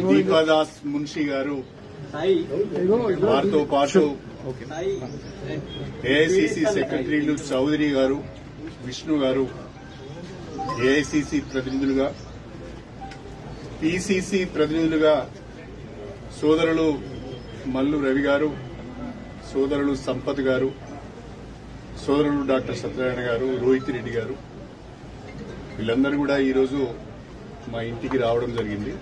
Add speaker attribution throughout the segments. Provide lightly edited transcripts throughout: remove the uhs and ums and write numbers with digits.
Speaker 1: దీపాదాస్ మున్షి గారు వారితో పాటు ఏఐసిసి సెక్రటరీలు చౌదరి గారు, విష్ణు గారు, ఏఐసిసి ప్రతినిధులుగా, పిసిసి ప్రతినిధులుగా సోదరులు మల్లు రవి గారు, సోదరులు సంపత్ గారు, సోదరులు డాక్టర్ సత్యనారాయణ గారు, రోహిత్ రెడ్డి గారు, వీళ్ళందరూ కూడా ఈరోజు మా ఇంటికి రావడం జరిగింది.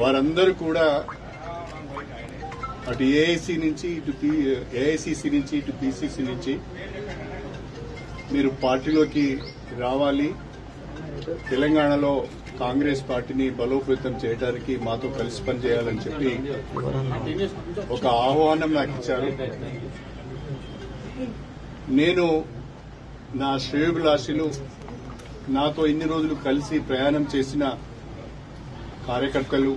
Speaker 1: వారందరూ కూడా అటు ఏఐసి నుంచి ఏఐసిసి నుంచి ఇటు పిసిసి నుంచి మీరు పార్టీలోకి రావాలి, తెలంగాణలో కాంగ్రెస్ పార్టీని బలోపేతం చేయడానికి మాతో కలిసి పనిచేయాలని చెప్పి ఒక ఆహ్వానం నాకు ఇచ్చారు. నేను నా శ్రేయోభిలాషులు, నాతో ఇన్ని రోజులు కలిసి ప్రయాణం చేసిన కార్యకర్తలు,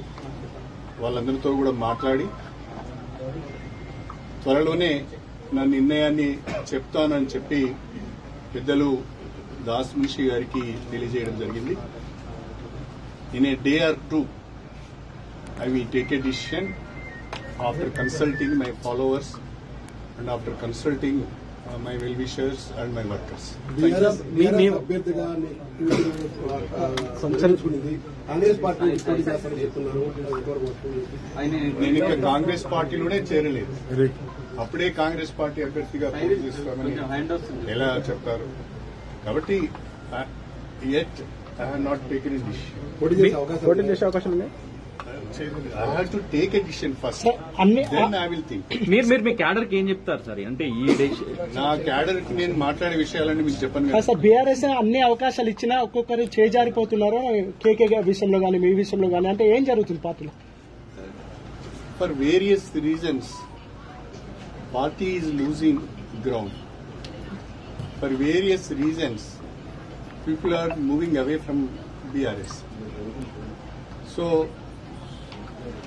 Speaker 1: వాళ్ళందరితో కూడా మాట్లాడి త్వరలోనే నా నిర్ణయాన్ని చెప్తానని చెప్పి పెద్దలు దాస్ మున్షి గారికి తెలియజేయడం జరిగింది. In a day or two I will take a decision after consulting my followers and after consulting my well-wishers and my workers. నేను ఇంకా కాంగ్రెస్ పార్టీలోనే చేరలేదు. అప్పుడే కాంగ్రెస్ పార్టీ అభ్యర్థిగా పోటీ చేస్తామని ఎలా చెప్తారు? కాబట్టి yet I have not taken a decision. I have to take a decision first. Then I will think.
Speaker 2: మీరు మీ క్యాడర్ కి ఏం చెప్తారు సార్? అంటే ఈ
Speaker 1: నా క్యాడర్ కి నేను మాట్లాడే విషయాలన్నీ మీకు చెప్పను కదా
Speaker 3: సార్. బీఆర్ఎస్ అన్ని అవకాశాలు ఇచ్చినా ఒక్కొక్కరు చేజారిపోతున్నారు. కేకే విషయంలో కానీ మీ విషయంలో కానీ అంటే ఏం జరుగుతుంది పార్టీలో?
Speaker 1: For various reasons, party is losing ground. For various reasons, people are moving away from BRS. So,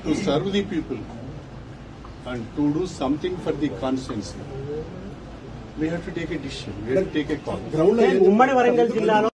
Speaker 1: to serve the people and to do something for the constituency, we have to take a decision. We have to take a call.
Speaker 3: ఉమ్మడి వరంగల్ జిల్లాలో